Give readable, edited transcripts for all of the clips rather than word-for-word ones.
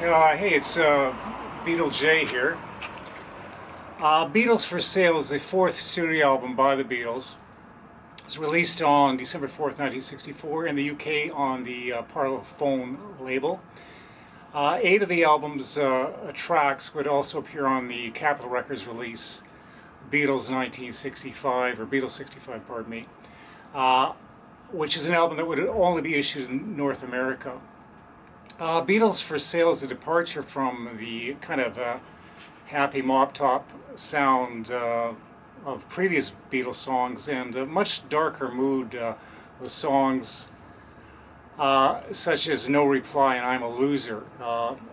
Hey, it's vjay here. Beatles for Sale is the fourth studio album by the Beatles. It was released on December 4th, 1964 in the UK on the Parlophone label. 8 of the album's tracks would also appear on the Capitol Records release, Beatles 1965, or Beatles 65, pardon me, which is an album that would only be issued in North America. Beatles for Sale is a departure from the kind of happy mop-top sound of previous Beatles songs, and a much darker mood with songs such as No Reply and I'm a Loser.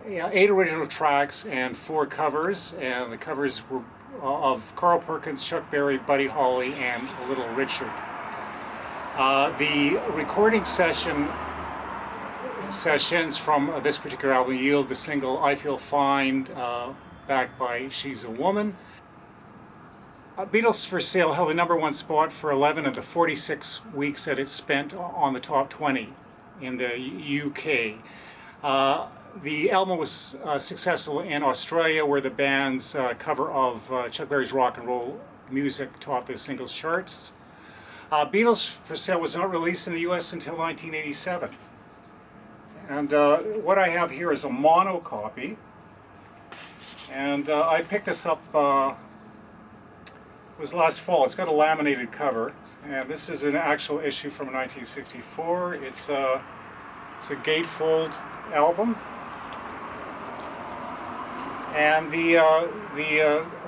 8 original tracks and 4 covers, and the covers were of Carl Perkins, Chuck Berry, Buddy Holly, and Little Richard. The recording sessions from this particular album yield the single I Feel Fine, backed by She's a Woman. Beatles for Sale held the #1 spot for 11 of the 46 weeks that it spent on the top 20 in the UK. The album was successful in Australia, where the band's cover of Chuck Berry's rock and roll music topped the singles charts. Beatles for Sale was not released in the US until 1987. And what I have here is a mono copy, and I picked this up, it was last fall. It's got a laminated cover, and this is an actual issue from 1964. It's a gatefold album, and the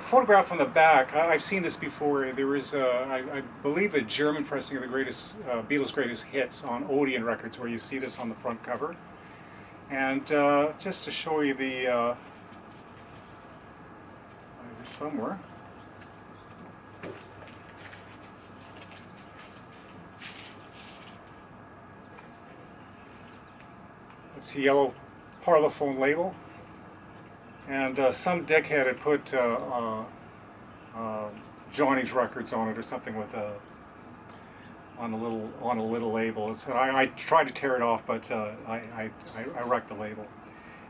photograph on the back, I've seen this before. There is, I believe, a German pressing of the Beatles' greatest hits on Odeon Records, where you see this on the front cover. And just to show you the somewhere. It's the yellow Parlophone label, and some dickhead had put Johnny's Records on it or something with on a little label. So I tried to tear it off, but I wrecked the label.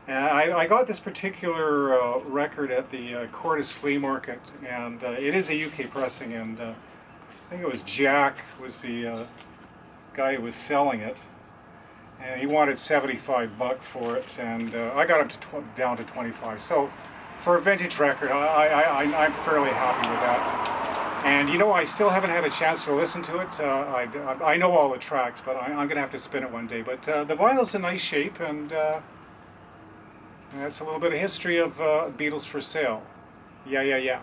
And I got this particular record at the Cordes Flea Market, and it is a UK pressing, and I think it was Jack was the guy who was selling it, and he wanted $75 for it, and I got him down to 25. So for a vintage record, I'm fairly happy with that. And you know, I still haven't had a chance to listen to it. I know all the tracks, but I'm going to have to spin it one day. But the vinyl's in nice shape, and that's a little bit of history of Beatles for Sale. Yeah.